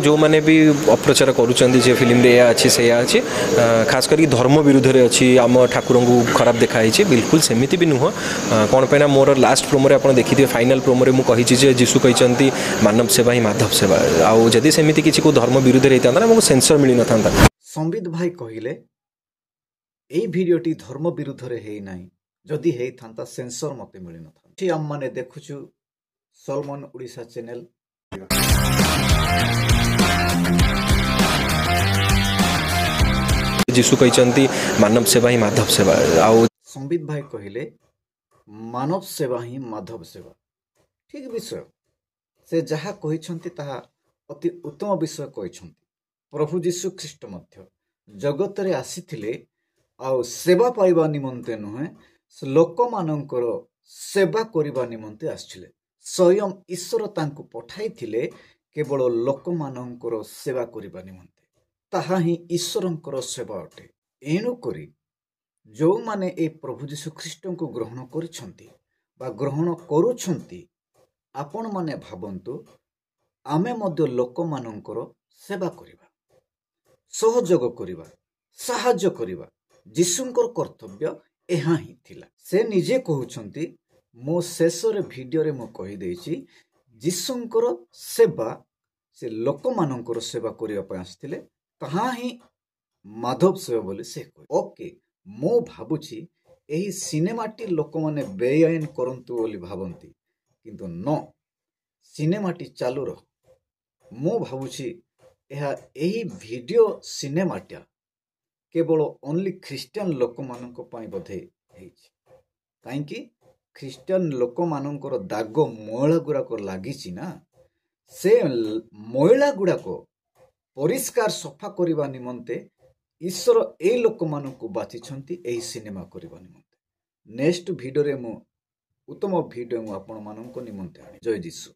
जो मैंने भी अप्रचार करुँच फिल्म रे अच्छी से अच्छी खास कर धर्म विरुद्ध रे अच्छी आम ठाकुर को खराब देखाई बिल्कुल सेमती भी नुह कौन पे मोर लास्ट प्रोमो आप देखिए फाइनाल प्रोमो मुझे कही जीशु कहते मानव सेवा ही माधव सेवा आदि सेमती किसी को धर्म विरुद्ध होता ना मुझे सेंसर मिल न था। संबित भाई कहले एई भिडियोटी धर्म विरुद्ध रे हेई नाही जदि हेई थांता सेंसर मते मिल न था। आम माने देखुछु सलमान ओडिशा चैनल। जीशु कहते मानव सेवा ही माधव सेवा संबित भाई कहले मानव सेवा ही माधव सेवा ठीक विषय से जहा कहिसंती ताहा अति उत्तम विषय कहिसंती। प्रभु जीशु ख्रीष्ट मध्य जगत रे आसीथिले आउ सेवा पाइबा निमंते नुहे लोक मानकर सेवा करिबा निमंते आछिले। स्वयं ईश्वर तांको पठाइथिले केवल लोक मानकर सेवा करिबा निमंते ताहा ही ईश्वरंकर सेवा अटे। एणु करी जो माने ए प्रभु जीशु ख्रीष्ट को ग्रहण करिसंती बा ग्रहण करूछंती आपण माने भाबंतु आमे मध्य लोक मानकर सेवा करिबा सहयोग करिबा साहाय्य करिबा जीशुंकर कर्तव्य एहा ही थिला। से निजे कहउछंती मो शेषर वीडियो रे मो कहि देछि जीशुंकर सेवा से लोक मानकर सेवा करिया पय आस्थिले ताहा ही माधव सेवा बोली से कहि। ओके मो भाबुछि एही सिनेमाटी लोक माने बेआईन करंतु बोली भाबंती किंतु न सिनेमाटी चालू रह। मो भाबुछि एहा एही वीडियो सिनेमाटा केवल ओनली ख्रिस्टियन लोक मानक पय बधे हेछि काईकि ख्रिस्टियन लोक मानकर दाग मैला गुड़ाक लागिछि ना से मैला गुड़ाक परिष्कार सफा करबा निमंते ईश्वर ए लोक मानक बाछिछंती एही सिनेमा करबा निमंते। नेक्स्ट वीडियो रे मो उत्तम वीडियो मु आपण मानक निमंते आनी। जय जीशु।